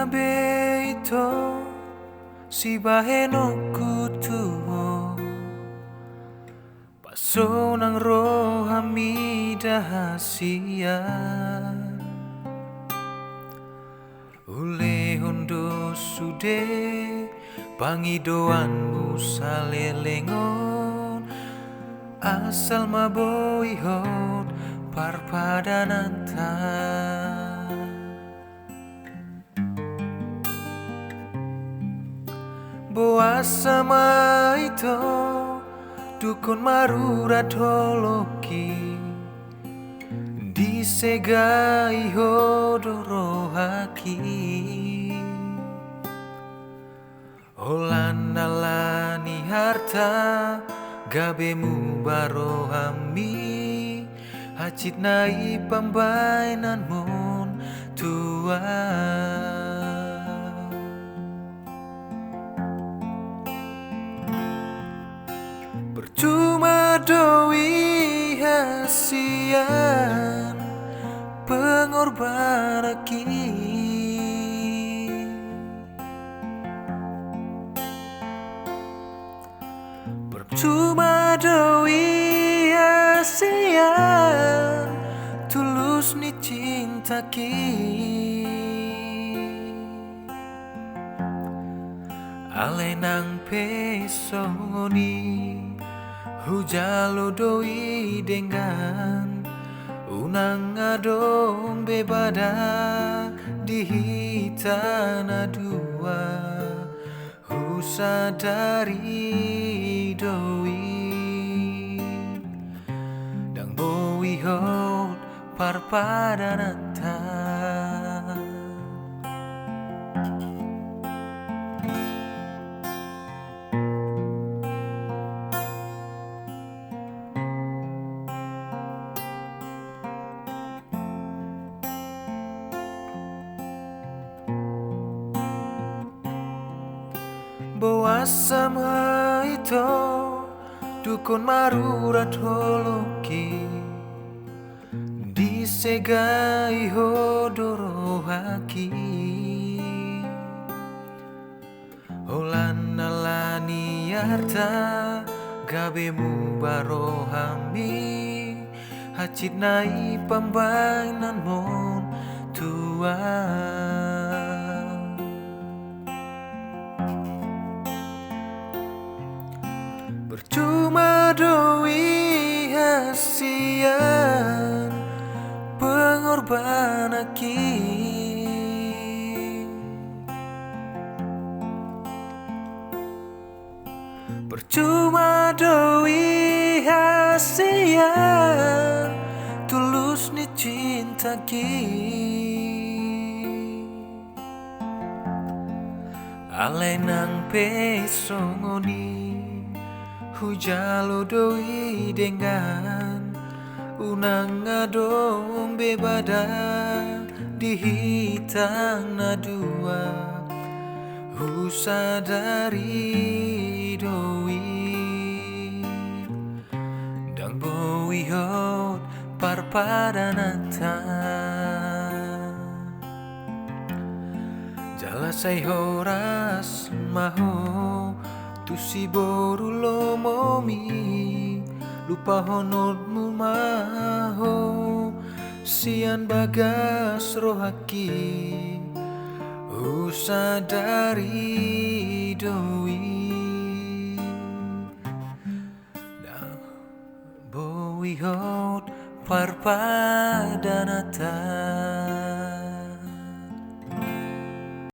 gabe ito si baheno kutuho paso ng roha midahasia ule hondo sude pangidoanmu salelengon asal maboihot parpadananta boa sama ito dukun marurat holoki disegai hodoro haki Olan alani harta gabemu barohami hacit nai pambainan mon tua percuma doi hasian pengorban aki percuma doi hasian tulus ni cinta ki alenang pesoni hujalo doi dengan unang adong bebada di hitana dua husadari doi dang boi hot parpadananta boa sama ito dukun marurat holoki disegai hodoro haki Olan alani harta gabemu barohami hacit nai pambainan mon tua percuma doi hasian pengorban aki percuma doi hasian tulus ni cinta ki alenang pesongoni hujalo doi dengan unang adong bebada di hitang na dua husadari doi dang boi hot parpadananta jalasai horas maho tu si boru lo momi lupa honodmu maho sian bagas rohaki usadari doi dan boi hot parpadanata